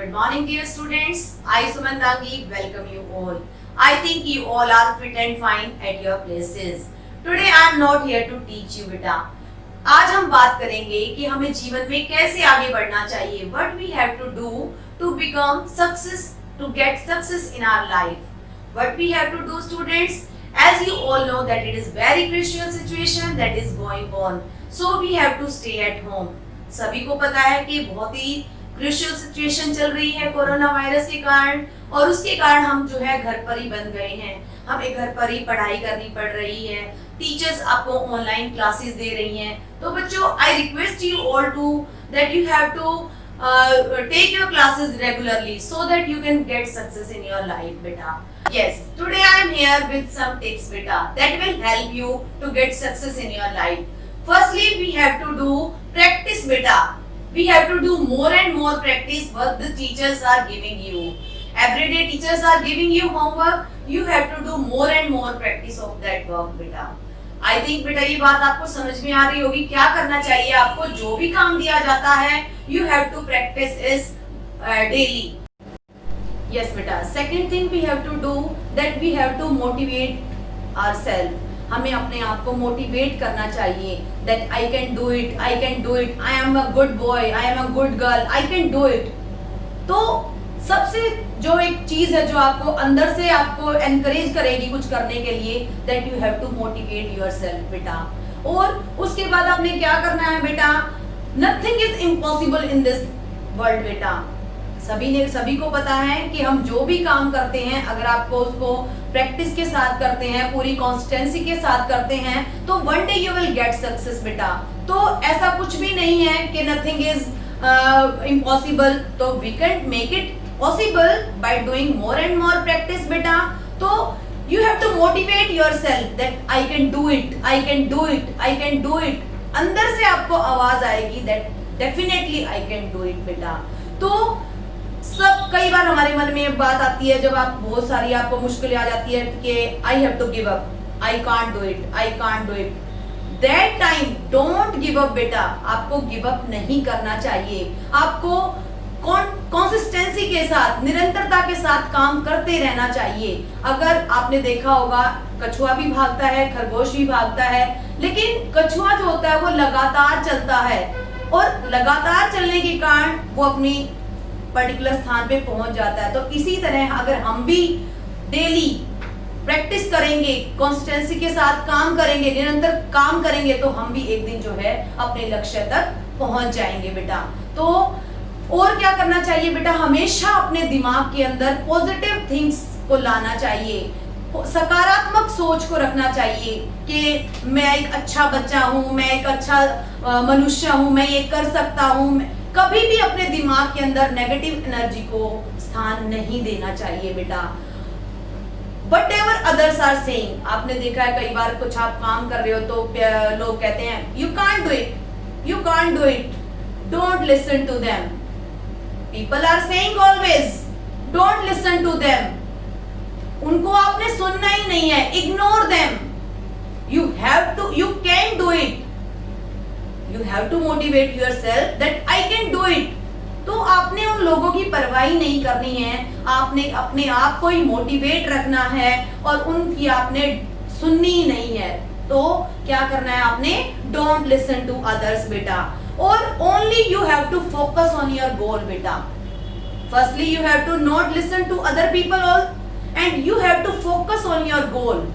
Good morning, dear students. I, Suman Dangi, welcome you all. I think you all are fit and fine at your places. Today I am not here to teach you, बेटा. आज हम बात करेंगे कि हमें जीवन में कैसे आगे बढ़ना चाहिए. What we have to do to become success, to get success in our life. What we have to do, students? As you all know that it is very crucial situation that is going on. So we have to stay at home. सभी को पता है कि बहुत ही crucial situation चल रही है corona virus के कारण और उसके कारण हम जो है घर पर ही बंद गए हैं. हमें घर पर ही पढ़ाई करनी पड़ रही है. टीचर्स आपको ऑनलाइन क्लासेस दे रही हैं. तो बच्चों, I request you all to that you have to take your classes regularly so that you can get success in your life, beta. Yes, today I am here with some tips, beta, that will help you to get success in your life. Firstly, we have to do practice, beta. We have to do more and more practice what the teachers are giving you. Every day teachers are giving you homework. You have to do more and more practice of that work, beta. I think बेटा ये बात आपको समझ में आ रही होगी. क्या करना चाहिए आपको? जो भी काम दिया जाता है you have to practice is daily. Yes बेटा. Second thing we have to do that we have to motivate ourselves. हमें अपने आप को मोटिवेट करना चाहिए that I can do it, I can do it, I am a good boy, I am a good girl, I can do it. तो सबसे जो एक चीज है जो आपको अंदर से आपको एनकरेज करेगी कुछ करने के लिए that you have to motivate yourself बेटा. और उसके बाद आपने क्या करना है बेटा? Nothing is impossible in this world बेटा. सभी को पता है कि हम जो भी काम करते हैं अगर आपको उसको प्रैक्टिस के साथ करते हैं, पूरी कॉन्सिस्टेंसी के साथ करते हैं तो one day you will get success बेटा. तो ऐसा कुछ भी नहीं है कि नथिंग इज इम्पॉसिबल. तो we can make it possible by doing more and more practice बेटा. तो you have to motivate yourself that I can do it, I can do it, I can do it. अंदर से आपको आवाज आएगी that definitely I can do it बेटा. तो सब कई बार हमारे मन में बात आती है जब आप बहुत सारी आपको मुश्किलें आ जाती है कि I have to give up, I can't do it, I can't do it. That time don't give up बेटा. आपको गिव अप नहीं करना चाहिए. आपको कंसिस्टेंसी के साथ, निरंतरता के साथ काम करते रहना चाहिए. अगर आपने देखा होगा कछुआ भी भागता है, खरगोश भी भागता है, लेकिन कछुआ जो होता है वो लगातार चलता है और लगातार चलने के कारण वो अपनी पर्टिकुलर स्थान पे पहुंच जाता है. तो इसी तरह अगर हम भी डेली प्रैक्टिस करेंगे, कंसिस्टेंसी के साथ काम करेंगे, निरंतर काम करेंगे तो हम भी एक दिन जो है अपने लक्ष्य तक पहुंच जाएंगे बेटा. तो और क्या करना चाहिए बेटा? हमेशा अपने दिमाग के अंदर पॉजिटिव थिंग्स को लाना चाहिए. सकारात्मक सोच को रखना चाहिए कि मैं एक अच्छा बच्चा हूँ, मैं एक अच्छा मनुष्य हूँ, मैं ये कर सकता हूँ. कभी भी अपने दिमाग के अंदर नेगेटिव एनर्जी को स्थान नहीं देना चाहिए बेटा. Whatever others are saying, आपने देखा है कई बार कुछ आप काम कर रहे हो तो लोग कहते हैं you can't do it, you can't do it, don't listen to them. People are saying always, don't listen to them. उनको आपने सुनना ही नहीं है. Ignore them. You have to, you can do it. You have to motivate yourself that I can do it. तो आपने उन लोगों की परवाह नहीं करनी है. आपने अपने आप को ही मोटिवेट रखना है और उनकी आपने सुननी ही नहीं है. तो क्या करना है आपने? डोंट लिसन टू अदर्स बेटा. और only you have to focus on your goal बेटा. Firstly you have to not listen to other people all and you have to focus on your goal.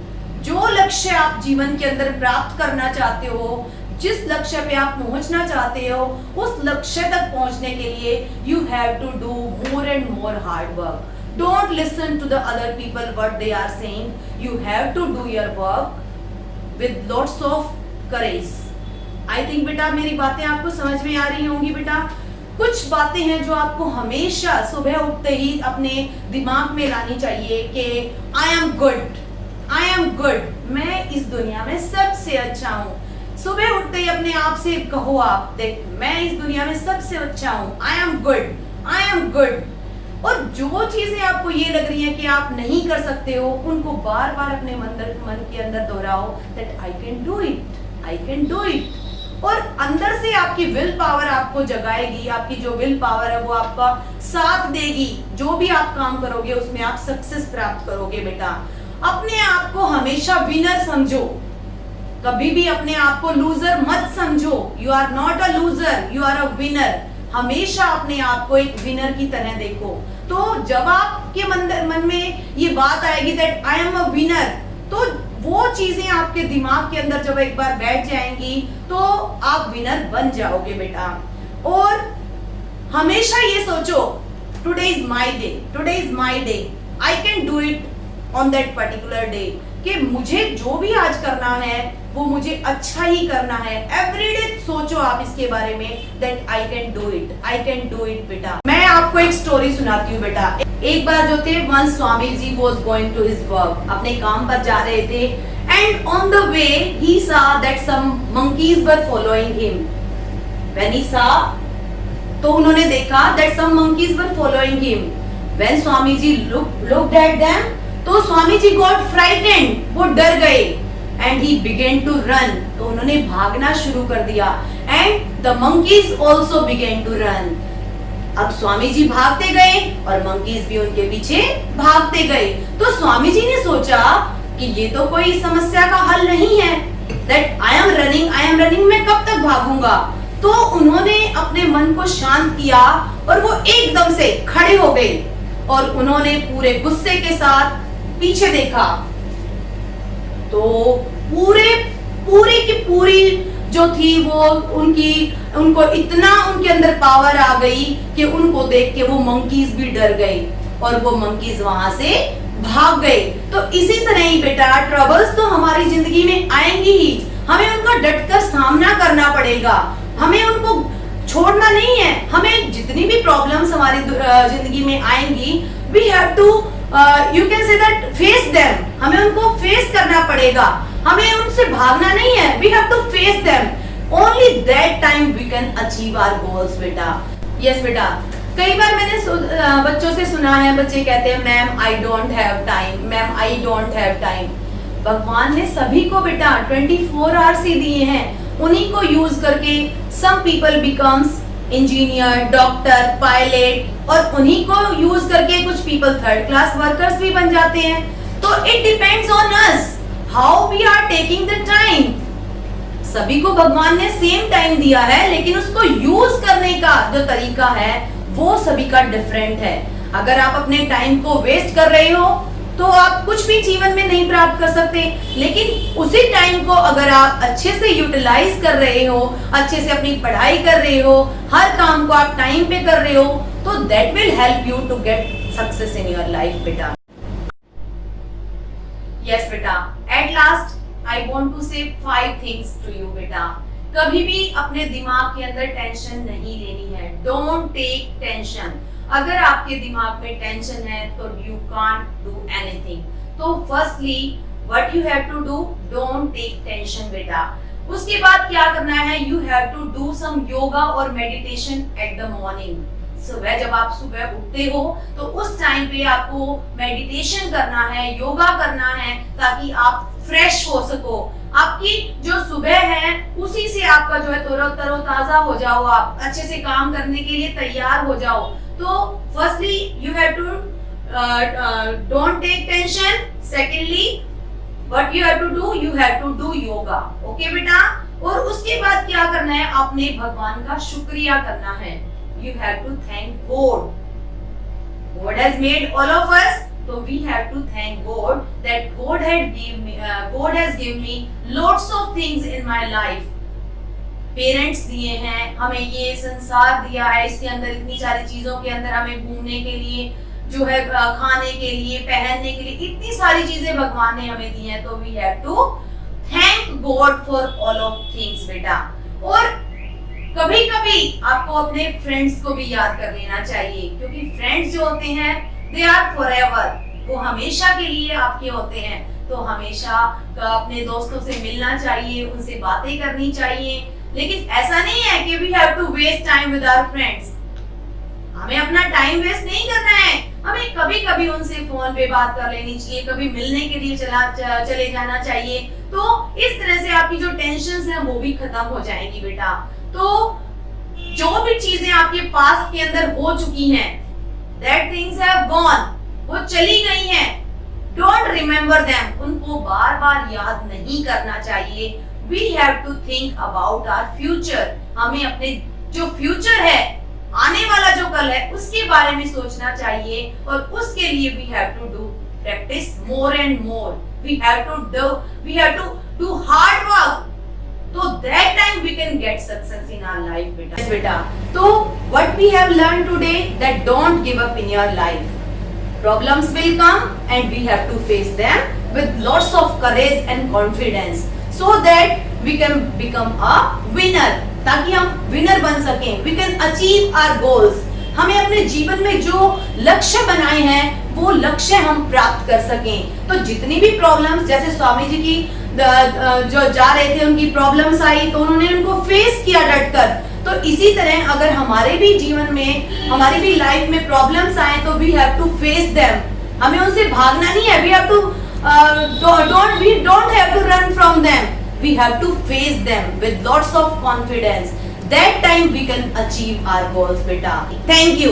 जो लक्ष्य आप जीवन के अंदर प्राप्त करना चाहते हो, जिस लक्ष्य पे आप पहुंचना चाहते हो, उस लक्ष्य तक पहुंचने के लिए you have to do more and more hard work. Don't listen to the other people what they are saying. You have to do your work with lots of courage. I think बेटा मेरी बातें आपको समझ में आ रही होंगी बेटा. कुछ बातें हैं जो आपको हमेशा सुबह उठते ही अपने दिमाग में लानी चाहिए कि I am good, I am good, मैं इस दुनिया में सबसे अच्छा हूँ. सुबह उठते ही अपने आप से कहो आप, देख मैं इस दुनिया में सबसे अच्छा हूँ. I am good, I am good. और जो चीजें आपको ये लग रही है कि आप नहीं कर सकते हो उनको बार बार अपने मन के अंदर दोहराओ that I can do it, I can do it. और अंदर से आपकी विल पावर आपको जगाएगी, आपकी जो विल पावर है वो आपका साथ देगी, जो भी आप काम करोगे उसमें आप सक्सेस प्राप्त करोगे बेटा। अपने आप को हमेशा विनर समझो, कभी भी अपने आप को लूजर मत समझो। You are not a loser, you are a winner. हमेशा अपने आप को एक विनर की तरह देखो। तो जब आपके मन में ये बात आएगी that I am a winner, तो वो चीजें आपके दिमाग के अंदर जब एक बार बैठ जाएंगी तो आप विनर बन जाओगे बेटा। और हमेशा ये सोचो today is my day, today is my day, I can do it on that particular day, कि मुझे जो भी आज करना है वो मुझे अच्छा ही करना है। एवरीडे सोचो आप इसके बारे में that I can do it, I can do it बेटा। मैं आपको एक स्टोरी सुनाती हूँ बेटा। एक बार जो थे one Swami ji was going to his work, अपने काम पर जा रहे थे, and on the way he saw that some monkeys were following him. When he saw, तो उन्होंने देखा that some monkeys were following him. When Swami ji looked at them, तो स्वामी जी गॉट फ्राइटेंड, वो डर गए, and he began to run, तो उन्होंने भागना शुरू कर दिया, and the monkeys also began to run. अब स्वामी जी भागते गए और मंकीज भी उनके पीछे भागते गए। तो स्वामी जी ने सोचा कि ये तो कोई समस्या का हल नहीं है, दैट आई एम रनिंग, मैं कब तक भागूंगा। तो उन्होंने अपने मन को शांत किया और वो एकदम से खड़े हो गए और उन्होंने पूरे गुस्से के साथ पीछे देखा, तो पूरी की पूरी जो थी वो उनको इतना उनके अंदर पावर आ गई कि उनको देख के वो मंकीज भी डर गए और वो मंकीज वहां से भाग गए। तो इसी तरह ही बेटा ट्रबल्स तो हमारी जिंदगी में आएंगी ही, हमें उनका डटकर सामना करना पड़ेगा, हमें उनको छोड़ना नहीं है। हमें जितनी भी प्रॉब्लम्स हमारी जिंदगी में आएंगी, we have to you can say that face them, हमें उनको फेस करना पड़ेगा, हमें उनसे भागना नहीं है। We have to face them, only that time we can achieve our goals बेटा। यस बेटा, कई बार मैंने बच्चों से सुना है, बच्चे कहते हैं ma'am I don't have time, ma'am I don't have time. भगवान ने सभी को बेटा 24 आवर्स ही दिए हैं, उन्हीं को यूज करके some people becomes engineer, doctor, pilot, और उन्हीं को यूज करके कुछ पीपल थर्ड क्लास वर्कर्स भी बन जाते हैं। तो it depends on us how we are taking the time. सभी को भगवान ने सेम टाइम दिया है, लेकिन उसको यूज करने का जो तरीका है वो सभी का डिफरेंट है। अगर आप अपने टाइम को वेस्ट कर रहे हो तो आप कुछ भी जीवन में नहीं प्राप्त कर सकते, लेकिन उसी टाइम को अगर आप अच्छे से यूटिलाइज कर रहे हो, अच्छे से अपनी पढ़ाई कर रहे हो, हर काम को आप टाइम पे कर रहे हो, तो that will help you to get success in your life बेटा। यस बेटा, at last I want to say 5 things to you बेटा। कभी भी अपने दिमाग के अंदर टेंशन नहीं लेनी है, डोंट टेक टेंशन। अगर आपके दिमाग में टेंशन है तो यू कांट डू एनीथिंग। तो firstly what you have to do, don't take tension बेटा। उसके बाद क्या करना है, you have to do some yoga और मेडिटेशन एट द मॉर्निंग। सुबह जब आप सुबह उठते हो तो उस टाइम पे आपको मेडिटेशन करना है, योगा करना है, ताकि आप फ्रेश हो सको। आपकी जो सुबह है उसी से आपका जो है तरोताजा हो जाओ, आप अच्छे से काम करने के लिए तैयार हो जाओ। तो firstly you have to don't take tension, secondly what you have to do, you have to do yoga. Okay बेटा, और उसके बाद क्या करना है, आपने भगवान का शुक्रिया करना है। You have to thank God, God has made all of us, so we have to thank God that God has given me lots of things in my life. Parents दिए हैं हमें, ये संसार दिया है, इसके अंदर इतनी सारी चीजों के अंदर हमें घूमने के लिए, जो है खाने के लिए, पहनने के लिए, इतनी सारी चीजें भगवान ने हमें दी हैं। तो we have to thank God for all of things बेटा। और कभी कभी आपको अपने फ्रेंड्स को भी याद कर लेना चाहिए, क्योंकि फ्रेंड्स जो होते हैं दे आर फॉरएवर, वो हमेशा के लिए आपके होते हैं। तो हमेशा अपने दोस्तों से मिलना चाहिए, उनसे बातें करनी चाहिए, लेकिन ऐसा नहीं है कि we have to waste time with our friends. हमें अपना टाइम वेस्ट नहीं करना है, हमें कभी कभी उनसे फोन पे बात कर लेनी चाहिए, कभी मिलने के लिए चले जाना चाहिए, तो इस तरह से आपकी जो टेंशन है वो भी खत्म हो जाएगी बेटा। तो जो भी चीजें आपके पास के अंदर हो चुकी हैं, that things have gone, वो चली गई हैं, don't remember them, उनको बार बार याद नहीं करना चाहिए। We have to think about our future, हमें अपने जो फ्यूचर है, आने वाला जो कल है, उसके बारे में सोचना चाहिए और उसके लिए we have to do practice more and more, we have to do hard work, so that time we can get success in our life beta। yes beta, so what we have learned today, that don't give up in your life, problems will come and we have to face them with lots of courage and confidence, so that we can become a winner, ताकि हम winner बन सकें, we can achieve our goals, हमें अपने जीवन में जो लक्ष्य बनाए हैं वो लक्ष्य हम प्राप्त कर सकें। तो जितनी भी प्रॉब्लम्स, जैसे स्वामी जी की जो जा रहे थे उनकी प्रॉब्लम्स आई तो उन्होंने उनको फेस किया डटकर, तो इसी तरह अगर हमारे भी जीवन में, हमारी भी लाइफ में प्रॉब्लम्स आए तो we have to face them, हमें उनसे भागना नहीं है, we have to don't have to run from them, we have to face them with lots of confidence, that time we can achieve our goals beta। thank you।